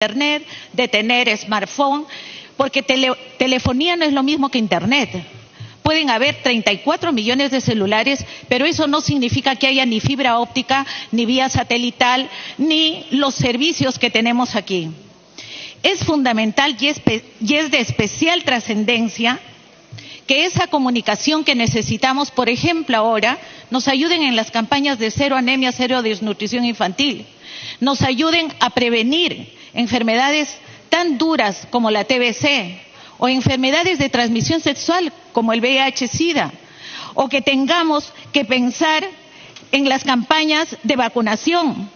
Internet, de tener smartphone, porque telefonía no es lo mismo que Internet. Pueden haber 34 millones de celulares, pero eso no significa que haya ni fibra óptica, ni vía satelital, ni los servicios que tenemos aquí. Es fundamental y es de especial trascendencia que esa comunicación que necesitamos, por ejemplo ahora, nos ayuden en las campañas de cero anemia, cero desnutrición infantil, nos ayuden a prevenir enfermedades tan duras como la TBC o enfermedades de transmisión sexual como el VIH-Sida, o que tengamos que pensar en las campañas de vacunación,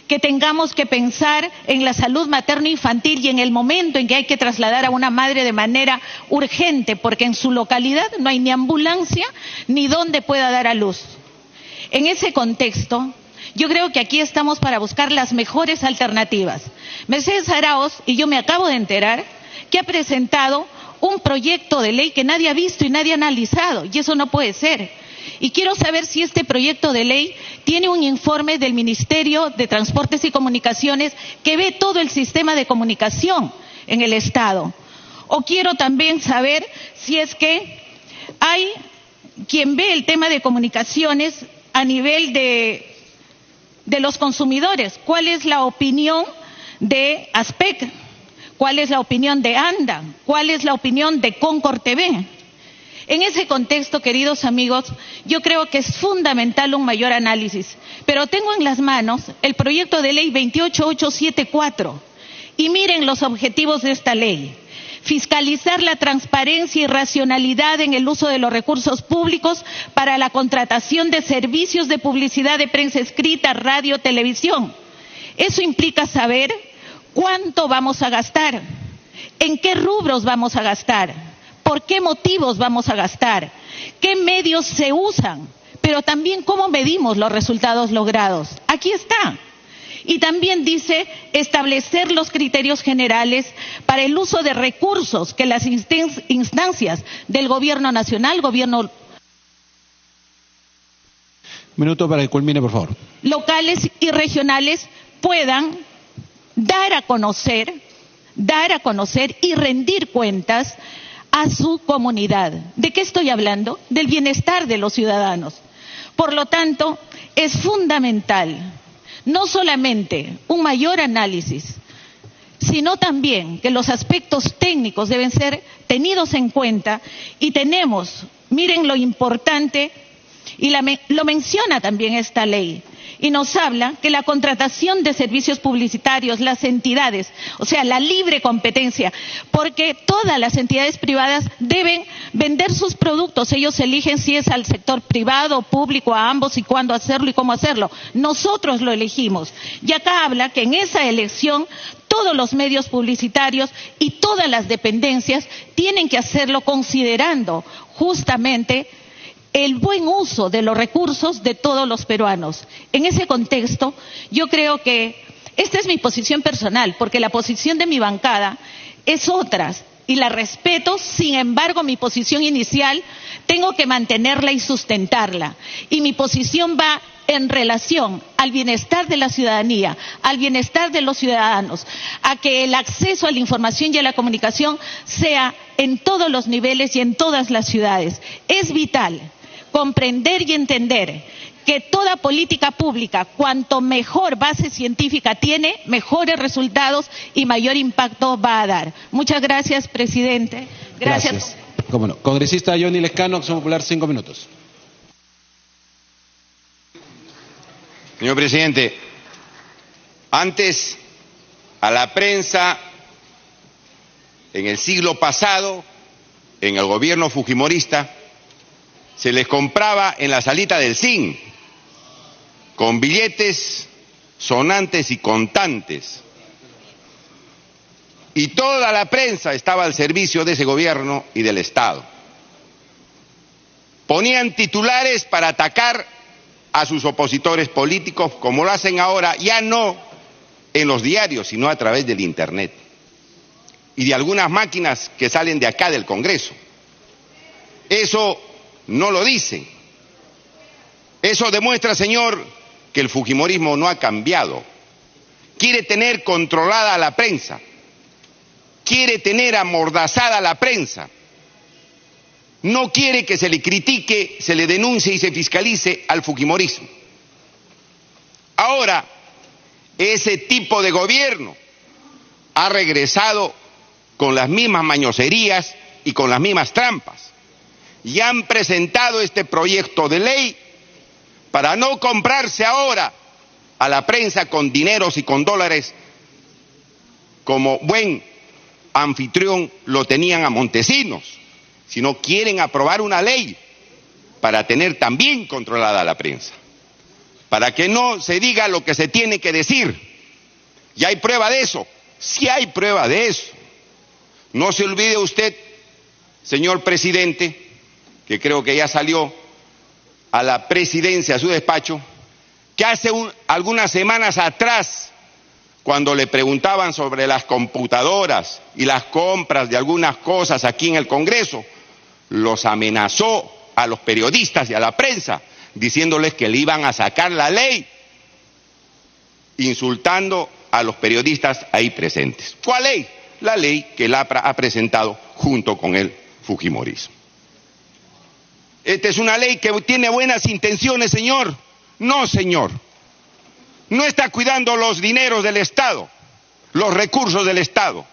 que tengamos que pensar en la salud materno-infantil y en el momento en que hay que trasladar a una madre de manera urgente porque en su localidad no hay ni ambulancia ni donde pueda dar a luz. En ese contexto, yo creo que aquí estamos para buscar las mejores alternativas. Mercedes Arauz, y yo me acabo de enterar, que ha presentado un proyecto de ley que nadie ha visto y nadie ha analizado, y eso no puede ser. Y quiero saber si este proyecto de ley tiene un informe del Ministerio de Transportes y Comunicaciones que ve todo el sistema de comunicación en el Estado. O quiero también saber si es que hay quien ve el tema de comunicaciones a nivel de los consumidores. ¿Cuál es la opinión de ASPEC? ¿Cuál es la opinión de ANDA? ¿Cuál es la opinión de Concord TV? En ese contexto, queridos amigos, yo creo que es fundamental un mayor análisis. Pero tengo en las manos el proyecto de ley 28874 y miren los objetivos de esta ley. Fiscalizar la transparencia y racionalidad en el uso de los recursos públicos para la contratación de servicios de publicidad de prensa escrita, radio, televisión. Eso implica saber cuánto vamos a gastar, en qué rubros vamos a gastar, por qué motivos vamos a gastar, qué medios se usan, pero también cómo medimos los resultados logrados. Aquí está. Y también dice establecer los criterios generales para el uso de recursos que las instancias del Gobierno Nacional, Gobierno Minuto para que culmine, por favor. Locales y regionales puedan dar a conocer y rendir cuentas a su comunidad. ¿De qué estoy hablando? Del bienestar de los ciudadanos. Por lo tanto, es fundamental no solamente un mayor análisis, sino también que los aspectos técnicos deben ser tenidos en cuenta y tenemos, miren lo importante, y lo menciona también esta ley, y nos habla que la contratación de servicios publicitarios, las entidades, o sea, la libre competencia, porque todas las entidades privadas deben vender sus productos, ellos eligen si es al sector privado, público, a ambos y cuándo hacerlo y cómo hacerlo. Nosotros lo elegimos. Y acá habla que en esa elección todos los medios publicitarios y todas las dependencias tienen que hacerlo considerando justamente el buen uso de los recursos de todos los peruanos. En ese contexto, yo creo que esta es mi posición personal, porque la posición de mi bancada es otra y la respeto. Sin embargo, mi posición inicial tengo que mantenerla y sustentarla. Y mi posición va en relación al bienestar de la ciudadanía, al bienestar de los ciudadanos, a que el acceso a la información y a la comunicación sea en todos los niveles y en todas las ciudades. Es vital comprender y entender que toda política pública, cuanto mejor base científica tiene, mejores resultados y mayor impacto va a dar. Muchas gracias, presidente. Gracias. Cómo no. Congresista Johnny Lescano, Acción Popular, 5 minutos. Señor presidente, antes a la prensa, en el siglo pasado, en el gobierno fujimorista, se les compraba en la salita del zinc, con billetes sonantes y contantes. Y toda la prensa estaba al servicio de ese gobierno y del Estado. Ponían titulares para atacar a sus opositores políticos, como lo hacen ahora, ya no en los diarios, sino a través del Internet y de algunas máquinas que salen de acá del Congreso. Eso no lo dicen. Eso demuestra, señor, que el fujimorismo no ha cambiado, quiere tener controlada a la prensa, quiere tener amordazada a la prensa, no quiere que se le critique, se le denuncie y se fiscalice al fujimorismo. Ahora, ese tipo de gobierno ha regresado con las mismas mañoserías y con las mismas trampas, y han presentado este proyecto de ley para no comprarse ahora a la prensa con dineros y con dólares como buen anfitrión lo tenían a Montesinos, sino quieren aprobar una ley para tener también controlada la prensa, para que no se diga lo que se tiene que decir. ¿Y hay prueba de eso? Sí hay prueba de eso. No se olvide usted, señor presidente, que creo que ya salió a la presidencia, a su despacho, que hace algunas semanas atrás, cuando le preguntaban sobre las computadoras y las compras de algunas cosas aquí en el Congreso, los amenazó a los periodistas y a la prensa, diciéndoles que le iban a sacar la ley, insultando a los periodistas ahí presentes. ¿Cuál ley? La ley que el APRA ha presentado junto con el fujimorismo. Esta es una ley que tiene buenas intenciones, señor. No, señor. No está cuidando los dineros del Estado, los recursos del Estado.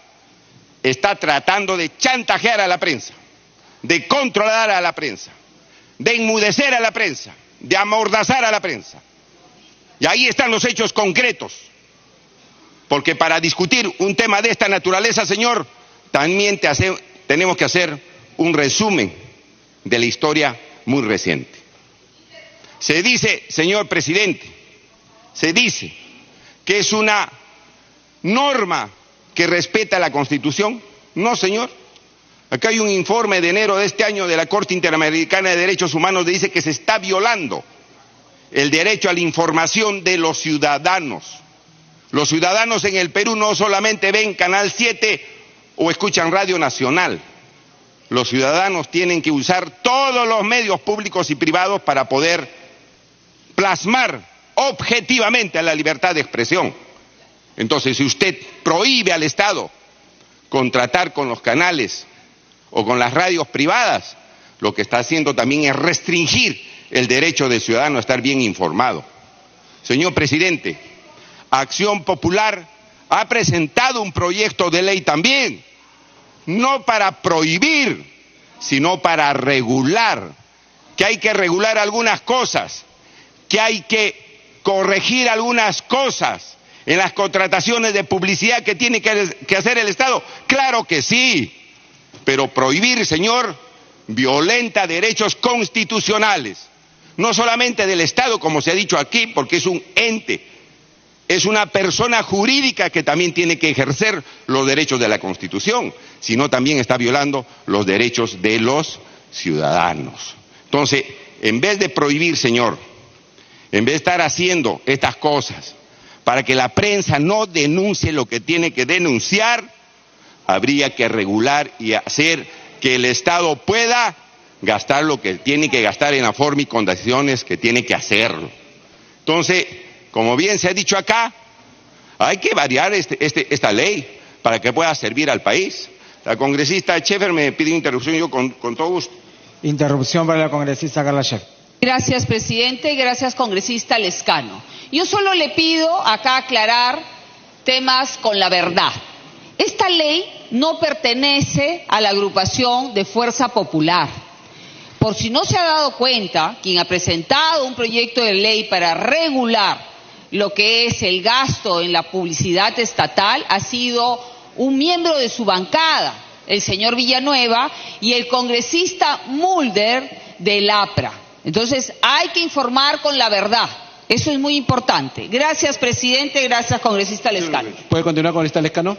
Está tratando de chantajear a la prensa, de controlar a la prensa, de enmudecer a la prensa, de amordazar a la prensa. Y ahí están los hechos concretos. Porque para discutir un tema de esta naturaleza, señor, también tenemos que hacer un resumen de la historia muy reciente. Se dice, señor presidente, se dice que es una norma que respeta la Constitución. No, señor. Acá hay un informe de enero de este año de la Corte Interamericana de Derechos Humanos que dice que se está violando el derecho a la información de los ciudadanos. Los ciudadanos en el Perú no solamente ven Canal 7 o escuchan Radio Nacional. Los ciudadanos tienen que usar todos los medios públicos y privados para poder plasmar objetivamente la libertad de expresión. Entonces, si usted prohíbe al Estado contratar con los canales o con las radios privadas, lo que está haciendo también es restringir el derecho del ciudadano a estar bien informado. Señor presidente, Acción Popular ha presentado un proyecto de ley también, no para prohibir, sino para regular, que hay que regular algunas cosas, que hay que corregir algunas cosas en las contrataciones de publicidad que tiene que hacer el Estado. Claro que sí, pero prohibir, señor, violenta derechos constitucionales, no solamente del Estado, como se ha dicho aquí, porque es un ente, es una persona jurídica que también tiene que ejercer los derechos de la Constitución, sino también está violando los derechos de los ciudadanos. Entonces, en vez de prohibir, señor, en vez de estar haciendo estas cosas para que la prensa no denuncie lo que tiene que denunciar, habría que regular y hacer que el Estado pueda gastar lo que tiene que gastar en la forma y condiciones que tiene que hacerlo. Entonces, como bien se ha dicho acá, hay que variar esta ley para que pueda servir al país. La congresista Schaefer me pide interrupción, yo con todo gusto. Interrupción para la congresista Carla Schaefer. Gracias, presidente, y gracias, congresista Lescano. Yo solo le pido acá aclarar temas con la verdad. Esta ley no pertenece a la agrupación de Fuerza Popular. Por si no se ha dado cuenta, quien ha presentado un proyecto de ley para regular lo que es el gasto en la publicidad estatal ha sido un miembro de su bancada, el señor Villanueva, y el congresista Mulder del APRA. Entonces, hay que informar con la verdad. Eso es muy importante. Gracias, presidente. Gracias, congresista Lescano. ¿Puede continuar, congresista Lescano?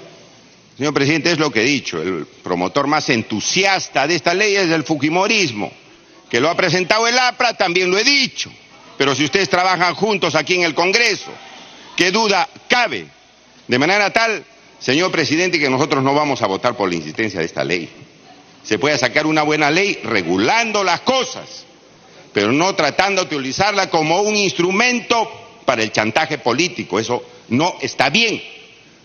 Señor presidente, es lo que he dicho. El promotor más entusiasta de esta ley es el fujimorismo. Que lo ha presentado el APRA, también lo he dicho. Pero si ustedes trabajan juntos aquí en el Congreso, ¿qué duda cabe? De manera tal, señor presidente, que nosotros no vamos a votar por la insistencia de esta ley. Se puede sacar una buena ley regulando las cosas, pero no tratando de utilizarla como un instrumento para el chantaje político. Eso No está bien,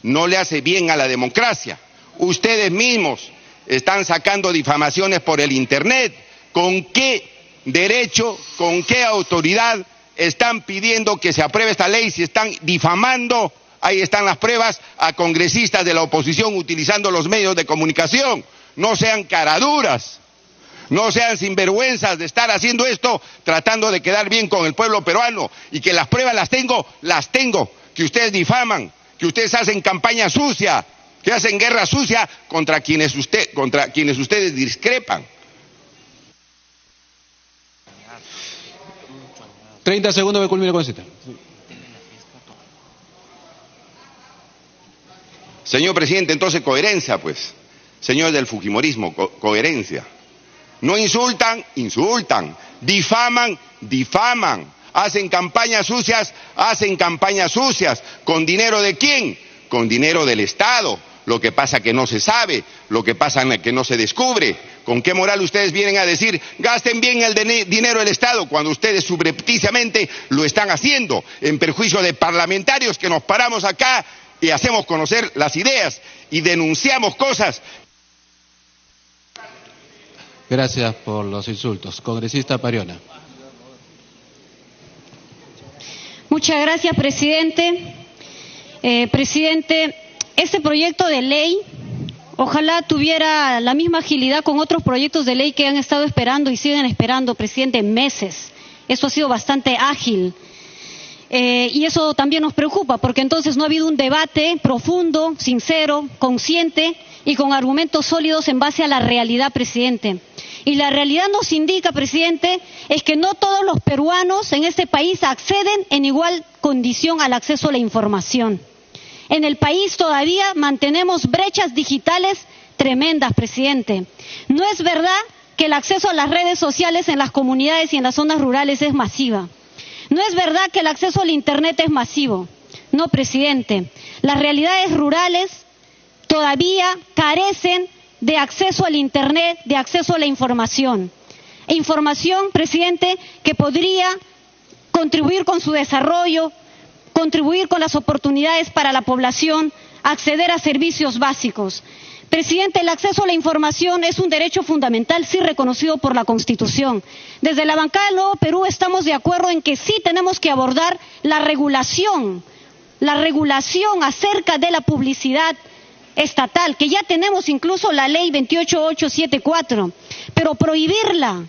no le hace bien a la democracia. Ustedes mismos están sacando difamaciones por el Internet. ¿Con qué derecho, con qué autoridad están pidiendo que se apruebe esta ley si están difamando? Ahí están las pruebas a congresistas de la oposición utilizando los medios de comunicación. No sean caraduras, no sean sinvergüenzas de estar haciendo esto tratando de quedar bien con el pueblo peruano. Y que las pruebas las tengo, que ustedes difaman, que ustedes hacen campaña sucia, que hacen guerra sucia contra quienes ustedes discrepan. 30 segundos que culmine con cita. Señor presidente, entonces coherencia, pues. Señores del fujimorismo, coherencia. No insultan, insultan. Difaman, difaman. Hacen campañas sucias. ¿Con dinero de quién? Con dinero del Estado. Lo que pasa que no se sabe, lo que pasa que no se descubre. ¿Con qué moral ustedes vienen a decir gasten bien el dinero del Estado cuando ustedes subrepticiamente lo están haciendo en perjuicio de parlamentarios que nos paramos acá y hacemos conocer las ideas y denunciamos cosas? Gracias por los insultos. Congresista Pariona. Muchas gracias, presidente. Presidente, este proyecto de ley, ojalá tuviera la misma agilidad con otros proyectos de ley que han estado esperando y siguen esperando, presidente, meses. Esto ha sido bastante ágil. Y eso también nos preocupa, porque entonces no ha habido un debate profundo, sincero, consciente y con argumentos sólidos en base a la realidad, presidente. Y la realidad nos indica, presidente, es que no todos los peruanos en este país acceden en igual condición al acceso a la información. En el país todavía mantenemos brechas digitales tremendas, presidente. No es verdad que el acceso a las redes sociales en las comunidades y en las zonas rurales es masiva. No es verdad que el acceso al Internet es masivo. No, presidente. Las realidades rurales todavía carecen de acceso al Internet, de acceso a la información. Información, presidente, que podría contribuir con su desarrollo, contribuir con las oportunidades para la población, acceder a servicios básicos. Presidente, el acceso a la información es un derecho fundamental, sí reconocido por la Constitución. Desde la bancada del Nuevo Perú estamos de acuerdo en que sí tenemos que abordar la regulación acerca de la publicidad estatal, que ya tenemos incluso la ley 28874, pero prohibirla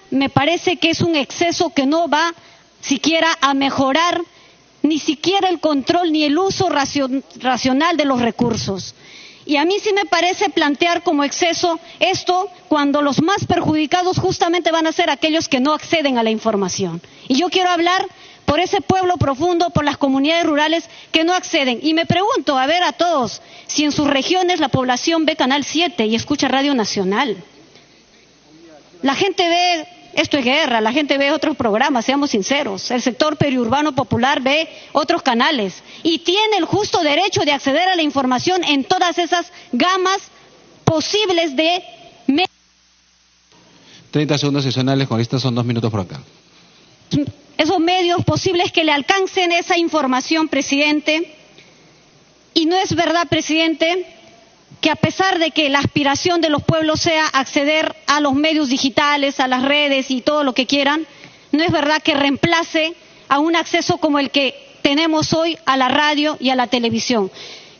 me parece que es un exceso que no va siquiera a mejorar ni siquiera el control ni el uso racional de los recursos. Y a mí sí me parece plantear como exceso esto cuando los más perjudicados justamente van a ser aquellos que no acceden a la información. Y yo quiero hablar por ese pueblo profundo, por las comunidades rurales que no acceden. Y me pregunto, a ver a todos, si en sus regiones la población ve Canal 7 y escucha Radio Nacional. La gente ve Esto es guerra, la gente ve otros programas, seamos sinceros. El sector periurbano popular ve otros canales y tiene el justo derecho de acceder a la información en todas esas gamas posibles de medios. 30 segundos adicionales, con esta son 2 minutos por acá. Esos medios posibles que le alcancen esa información, presidente. Y no es verdad, presidente, que a pesar de que la aspiración de los pueblos sea acceder a los medios digitales, a las redes y todo lo que quieran, no es verdad que reemplace a un acceso como el que tenemos hoy a la radio y a la televisión.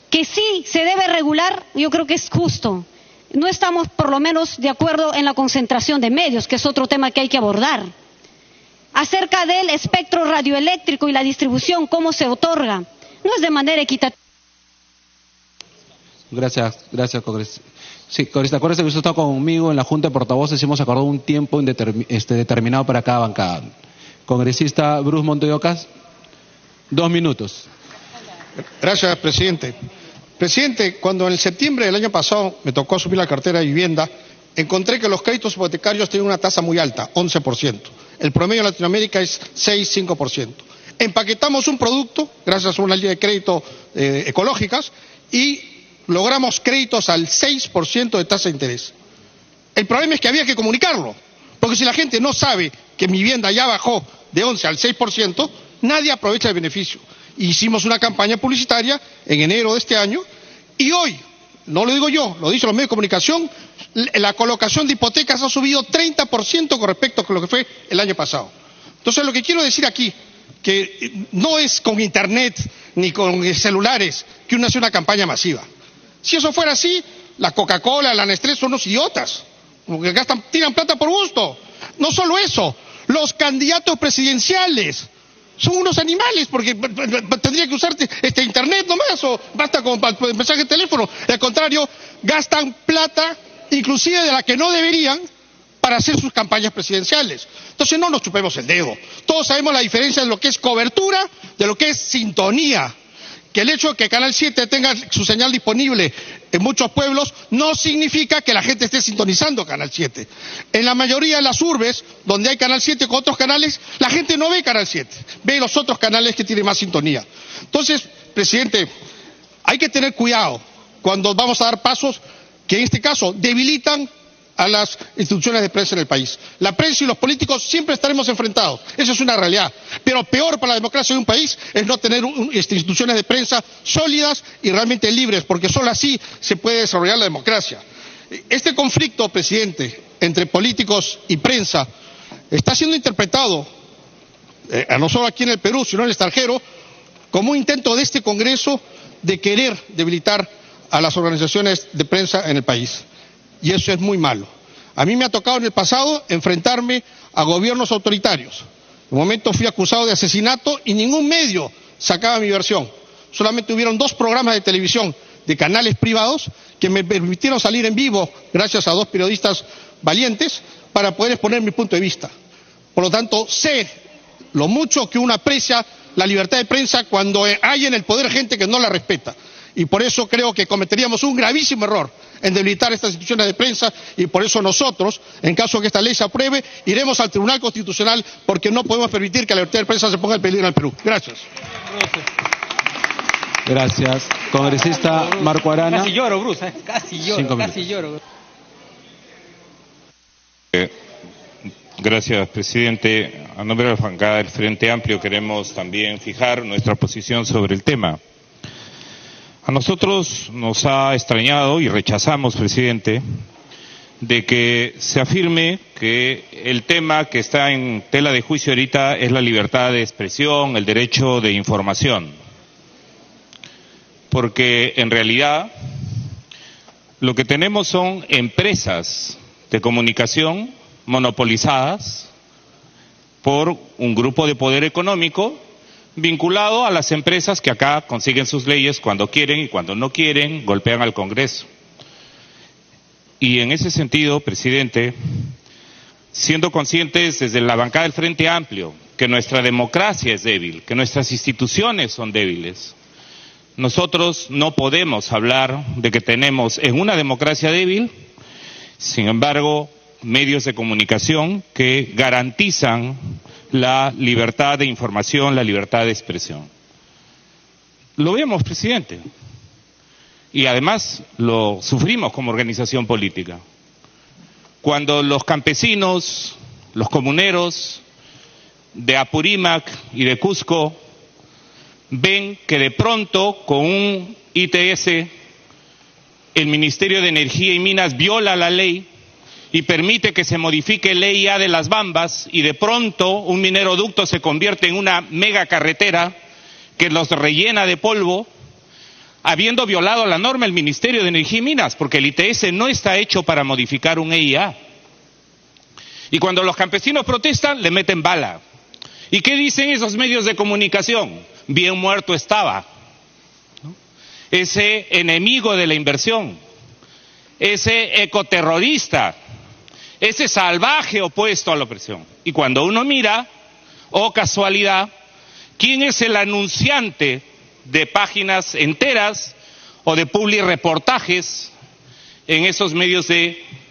Que sí se debe regular, yo creo que es justo. No estamos por lo menos de acuerdo en la concentración de medios, que es otro tema que hay que abordar. Acerca del espectro radioeléctrico y la distribución, cómo se otorga, no es de manera equitativa. Gracias, congresista. Sí, congresista, acuérdese que usted está conmigo en la Junta de Portavoces y hemos acordado un tiempo determinado para cada bancada. Congresista Bruce Montoyocas, 2 minutos. Gracias, presidente. Presidente, cuando en septiembre del año pasado me tocó subir la cartera de vivienda, encontré que los créditos hipotecarios tienen una tasa muy alta, 11%. El promedio de Latinoamérica es 6-5%. Empaquetamos un producto, gracias a una línea de crédito ecológicas, y logramos créditos al 6% de tasa de interés. El problema es que había que comunicarlo, porque si la gente no sabe que mi vivienda ya bajó de 11 al 6%, nadie aprovecha el beneficio. hicimos una campaña publicitaria en enero de este año, y hoy, no lo digo yo, lo dicen los medios de comunicación, la colocación de hipotecas ha subido 30% con respecto a lo que fue el año pasado. Entonces, lo que quiero decir aquí, que no es con internet ni con celulares que uno hace una campaña masiva. Si eso fuera así, la Coca-Cola, la Nestlé son unos idiotas, porque tiran plata por gusto. No solo eso, los candidatos presidenciales son unos animales, porque tendría que usar internet nomás, o basta con mensaje de teléfono. Al contrario, gastan plata, inclusive de la que no deberían, para hacer sus campañas presidenciales. Entonces no nos chupemos el dedo. Todos sabemos la diferencia de lo que es cobertura, de lo que es sintonía. Que el hecho de que Canal 7 tenga su señal disponible en muchos pueblos no significa que la gente esté sintonizando Canal 7. En la mayoría de las urbes, donde hay Canal 7 con otros canales, la gente no ve Canal 7, ve los otros canales que tienen más sintonía. Entonces, presidente, hay que tener cuidado cuando vamos a dar pasos que en este caso debilitan a las instituciones de prensa en el país. La prensa y los políticos siempre estaremos enfrentados, eso es una realidad, pero peor para la democracia de un país es no tener instituciones de prensa sólidas y realmente libres, porque solo así se puede desarrollar la democracia. Este conflicto, presidente, entre políticos y prensa está siendo interpretado, no solo aquí en el Perú, sino en el extranjero, como un intento de este Congreso de querer debilitar a las organizaciones de prensa en el país. Y eso es muy malo. A mí me ha tocado en el pasado enfrentarme a gobiernos autoritarios. En un momento fui acusado de asesinato y ningún medio sacaba mi versión. Solamente hubieron 2 programas de televisión de canales privados que me permitieron salir en vivo, gracias a 2 periodistas valientes, para poder exponer mi punto de vista. Por lo tanto, sé lo mucho que uno aprecia la libertad de prensa cuando hay en el poder gente que no la respeta. Y por eso creo que cometeríamos un gravísimo error en debilitar estas instituciones de prensa, y por eso nosotros, en caso de que esta ley se apruebe, iremos al Tribunal Constitucional, porque no podemos permitir que la libertad de prensa se ponga en peligro en el Perú. Gracias. Gracias. Congresista Marco Arana. Casi lloro, Bruce, casi lloro. Gracias, presidente. A nombre de la bancada del Frente Amplio queremos también fijar nuestra posición sobre el tema. A nosotros nos ha extrañado y rechazamos, presidente, de que se afirme que el tema que está en tela de juicio ahorita es la libertad de expresión, el derecho de información. Porque en realidad lo que tenemos son empresas de comunicación monopolizadas por un grupo de poder económico vinculado a las empresas que acá consiguen sus leyes cuando quieren, y cuando no quieren golpean al Congreso. Y en ese sentido, presidente, siendo conscientes desde la bancada del Frente Amplio que nuestra democracia es débil, que nuestras instituciones son débiles, nosotros no podemos hablar de que tenemos en una democracia débil, sin embargo, medios de comunicación que garantizan la libertad de información, la libertad de expresión. Lo vemos, presidente, y además lo sufrimos como organización política. Cuando los campesinos, los comuneros de Apurímac y de Cusco ven que de pronto con un ITS el Ministerio de Energía y Minas viola la ley y permite que se modifique la ley de las Bambas, y de pronto un mineroducto se convierte en una mega carretera que los rellena de polvo, habiendo violado la norma el Ministerio de Energía y Minas, porque el ITS no está hecho para modificar un EIA. Y cuando los campesinos protestan, le meten bala. ¿Y qué dicen esos medios de comunicación? Bien muerto estaba, ¿no? Ese enemigo de la inversión, ese ecoterrorista, ese salvaje opuesto a la opresión. Y cuando uno mira, oh casualidad, ¿quién es el anunciante de páginas enteras o de publireportajes en esos medios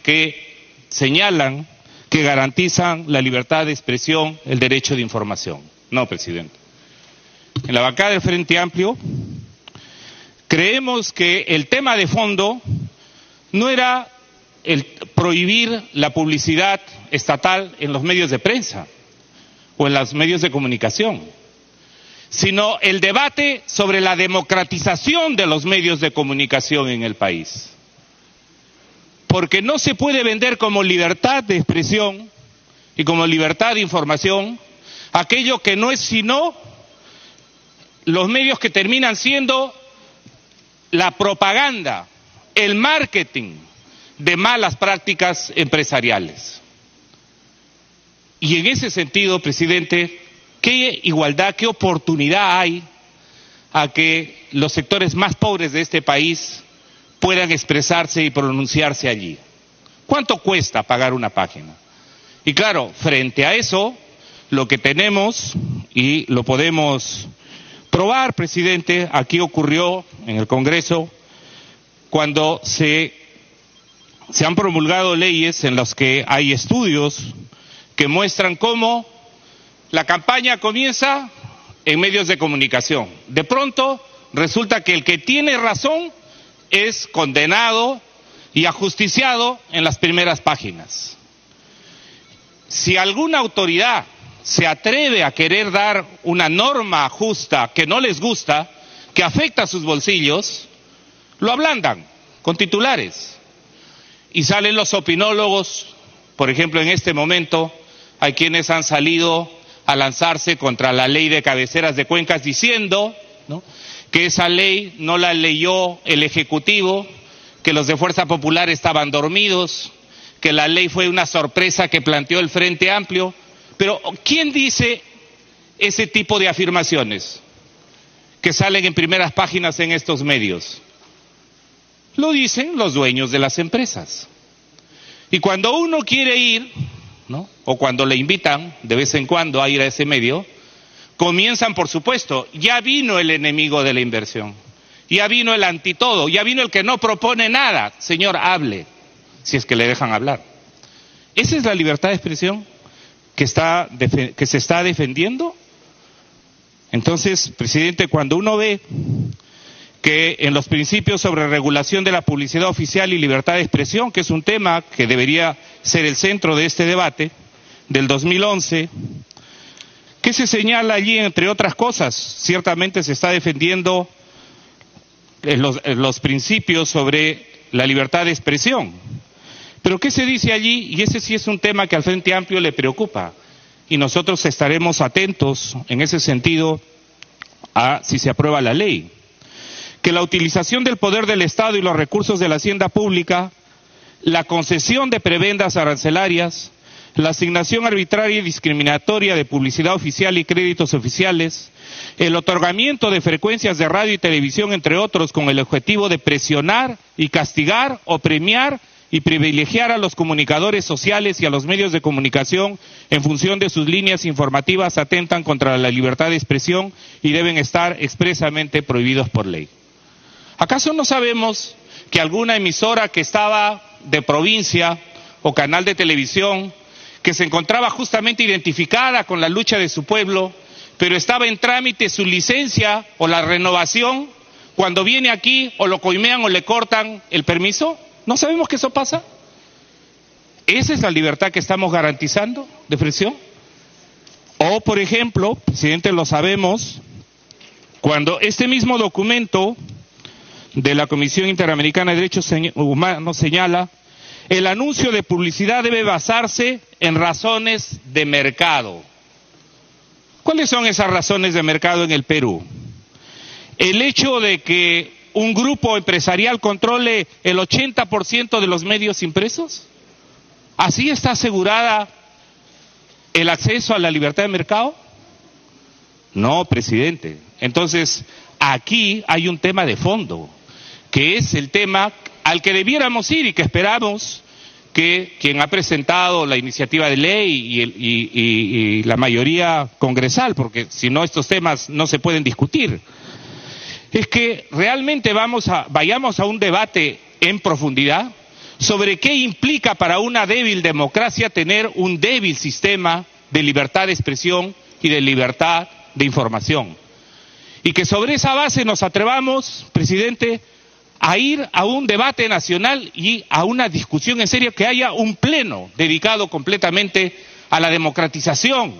que señalan que garantizan la libertad de expresión, el derecho de información? No, presidente. En la bancada del Frente Amplio creemos que el tema de fondo no era el prohibir la publicidad estatal en los medios de prensa o en los medios de comunicación, sino el debate sobre la democratización de los medios de comunicación en el país. Porque no se puede vender como libertad de expresión y como libertad de información aquello que no es sino los medios que terminan siendo la propaganda, el marketing de malas prácticas empresariales. Y en ese sentido, presidente, ¿qué igualdad, qué oportunidad hay a que los sectores más pobres de este país puedan expresarse y pronunciarse allí? ¿Cuánto cuesta pagar una página? Y claro, frente a eso, lo que tenemos, y lo podemos probar, presidente, aquí ocurrió en el Congreso, cuando se han promulgado leyes en las que hay estudios que muestran cómo la campaña comienza en medios de comunicación. De pronto resulta que el que tiene razón es condenado y ajusticiado en las primeras páginas. Si alguna autoridad se atreve a querer dar una norma justa que no les gusta, que afecta a sus bolsillos, lo ablandan con titulares. Y salen los opinólogos, por ejemplo, en este momento hay quienes han salido a lanzarse contra la ley de cabeceras de cuencas diciendo, ¿no?, que esa ley no la leyó el Ejecutivo, que los de Fuerza Popular estaban dormidos, que la ley fue una sorpresa que planteó el Frente Amplio. Pero ¿quién dice ese tipo de afirmaciones que salen en primeras páginas en estos medios? Lo dicen los dueños de las empresas. Y cuando uno quiere ir, ¿no?, o cuando le invitan de vez en cuando a ir a ese medio, comienzan, por supuesto, ya vino el enemigo de la inversión, ya vino el antitodo, ya vino el que no propone nada. Señor, hable, si es que le dejan hablar. ¿Esa es la libertad de expresión que se está defendiendo? Entonces, presidente, cuando uno ve que en los principios sobre regulación de la publicidad oficial y libertad de expresión, que es un tema que debería ser el centro de este debate, del 2011, ¿qué se señala allí? Entre otras cosas, ciertamente se está defendiendo los principios sobre la libertad de expresión. Pero ¿qué se dice allí? Y ese sí es un tema que al Frente Amplio le preocupa. Y nosotros estaremos atentos en ese sentido a si se aprueba la ley. Que la utilización del poder del Estado y los recursos de la hacienda pública, la concesión de prebendas arancelarias, la asignación arbitraria y discriminatoria de publicidad oficial y créditos oficiales, el otorgamiento de frecuencias de radio y televisión, entre otros, con el objetivo de presionar y castigar o premiar y privilegiar a los comunicadores sociales y a los medios de comunicación en función de sus líneas informativas, atentan contra la libertad de expresión y deben estar expresamente prohibidos por ley. ¿Acaso no sabemos que alguna emisora que estaba de provincia o canal de televisión que se encontraba justamente identificada con la lucha de su pueblo, pero estaba en trámite su licencia o la renovación, cuando viene aquí o lo coimean o le cortan el permiso? ¿No sabemos que eso pasa? ¿Esa es la libertad que estamos garantizando de expresión? O, por ejemplo, presidente, lo sabemos, cuando este mismo documento de la Comisión Interamericana de Derechos Humanos señala: el anuncio de publicidad debe basarse en razones de mercado. ¿Cuáles son esas razones de mercado en el Perú? El hecho de que un grupo empresarial controle el 80% de los medios impresos. ¿Así está asegurada el acceso a la libertad de mercado? No, presidente. Entonces, aquí hay un tema de fondo, que es el tema al que debiéramos ir y que esperamos que quien ha presentado la iniciativa de ley y la mayoría congresal, porque si no estos temas no se pueden discutir, es que realmente vayamos a un debate en profundidad sobre qué implica para una débil democracia tener un débil sistema de libertad de expresión y de libertad de información. Y que sobre esa base nos atrevamos, presidente, a ir a un debate nacional y a una discusión en serio, que haya un pleno dedicado completamente a la democratización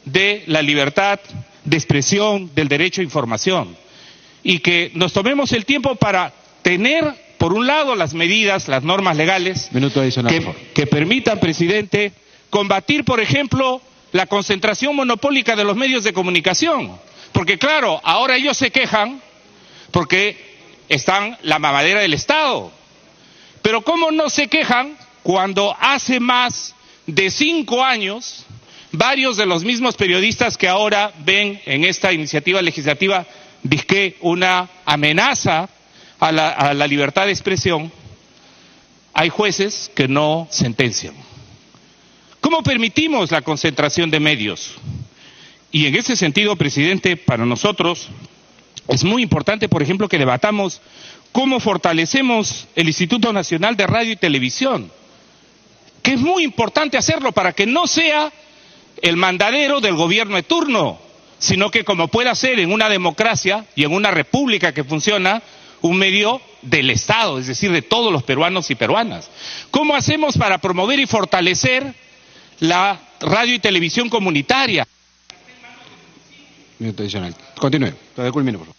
de la libertad de expresión, del derecho a información. Y que nos tomemos el tiempo para tener, por un lado, las medidas, las normas legales que permitan, presidente, combatir, por ejemplo, la concentración monopólica de los medios de comunicación. Porque claro, ahora ellos se quejan porque están la mamadera del Estado. Pero ¿cómo no se quejan cuando hace más de 5 años varios de los mismos periodistas que ahora ven en esta iniciativa legislativa dizque una amenaza a la libertad de expresión, hay jueces que no sentencian? ¿Cómo permitimos la concentración de medios? Y en ese sentido, presidente, para nosotros es muy importante, por ejemplo, que debatamos cómo fortalecemos el Instituto Nacional de Radio y Televisión, que es muy importante hacerlo para que no sea el mandadero del gobierno de turno, sino que, como pueda ser en una democracia y en una república que funciona, un medio del Estado, es decir, de todos los peruanos y peruanas. ¿Cómo hacemos para promover y fortalecer la radio y televisión comunitaria? Minuto adicional. Continúe. Todavía culmine, por favor.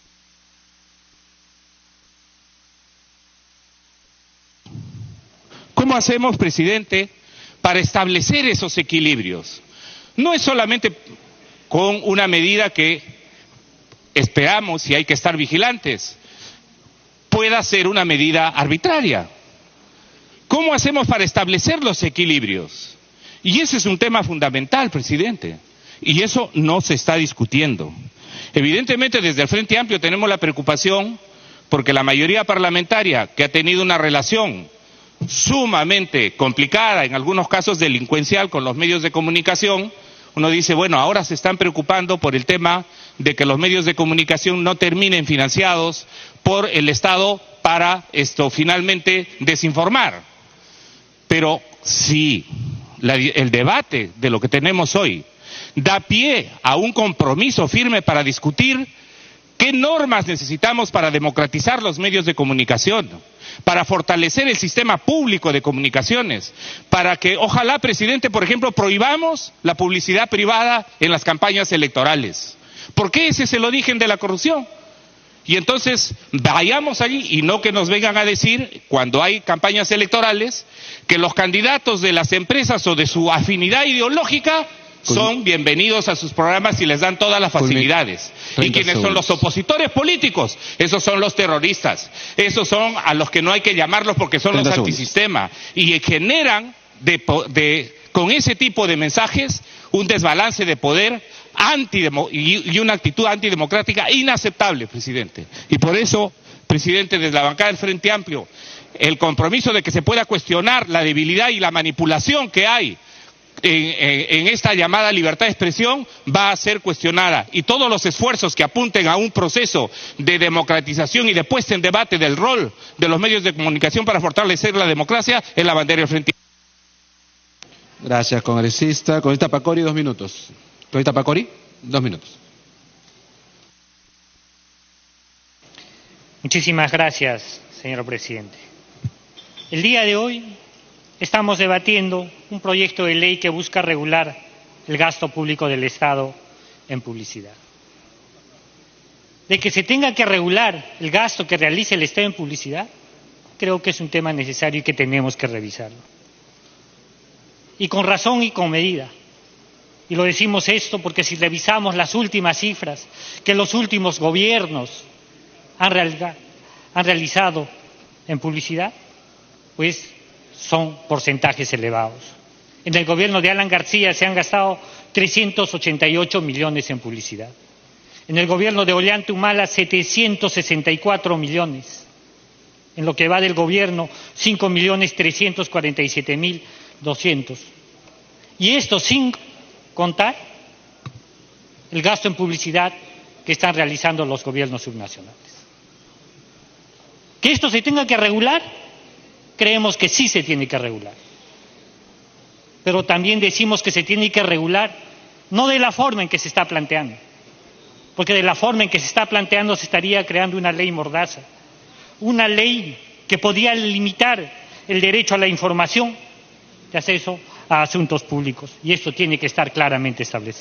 ¿Cómo hacemos, presidente, para establecer esos equilibrios? No es solamente con una medida que esperamos, y hay que estar vigilantes, pueda ser una medida arbitraria. ¿Cómo hacemos para establecer los equilibrios? Y ese es un tema fundamental, presidente, y eso no se está discutiendo. Evidentemente, desde el Frente Amplio tenemos la preocupación porque la mayoría parlamentaria, que ha tenido una relación sumamente complicada, en algunos casos delincuencial, con los medios de comunicación, uno dice, bueno, ahora se están preocupando por el tema de que los medios de comunicación no terminen financiados por el Estado para finalmente desinformar. Pero si el debate de lo que tenemos hoy da pie a un compromiso firme para discutir qué normas necesitamos para democratizar los medios de comunicación, para fortalecer el sistema público de comunicaciones, para que, ojalá, presidente, por ejemplo, prohibamos la publicidad privada en las campañas electorales. Porque ese es el origen de la corrupción. Y entonces vayamos allí y no que nos vengan a decir, cuando hay campañas electorales, que los candidatos de las empresas o de su afinidad ideológica son bienvenidos a sus programas y les dan todas las facilidades. Y quienes son los opositores políticos, esos son los terroristas, esos son a los que no hay que llamarlos porque son los antisistema, y generan con ese tipo de mensajes un desbalance de poder y una actitud antidemocrática inaceptable, presidente. Y por eso, presidente, desde la bancada del Frente Amplio, el compromiso de que se pueda cuestionar la debilidad y la manipulación que hay en esta llamada libertad de expresión va a ser cuestionada, y todos los esfuerzos que apunten a un proceso de democratización y de puesta en debate del rol de los medios de comunicación para fortalecer la democracia es la bandera del Frente. Gracias, congresista. Congresista Pacori, 2 minutos. Congresista Pacori, 2 minutos. Muchísimas gracias, señor presidente. El día de hoy estamos debatiendo un proyecto de ley que busca regular el gasto público del Estado en publicidad. De que se tenga que regular el gasto que realice el Estado en publicidad, creo que es un tema necesario y que tenemos que revisarlo. Y con razón y con medida. Y lo decimos esto porque si revisamos las últimas cifras que los últimos gobiernos han realizado en publicidad, pues son porcentajes elevados. En el gobierno de Alan García se han gastado 388 millones en publicidad. En el gobierno de Ollanta Humala, 764 millones. En lo que va del gobierno, 5.347.200. Y esto sin contar el gasto en publicidad que están realizando los gobiernos subnacionales. ¿Que esto se tenga que regular? Creemos que sí se tiene que regular. Pero también decimos que se tiene que regular no de la forma en que se está planteando, porque de la forma en que se está planteando se estaría creando una ley mordaza, una ley que podría limitar el derecho a la información de acceso a asuntos públicos, y esto tiene que estar claramente establecido.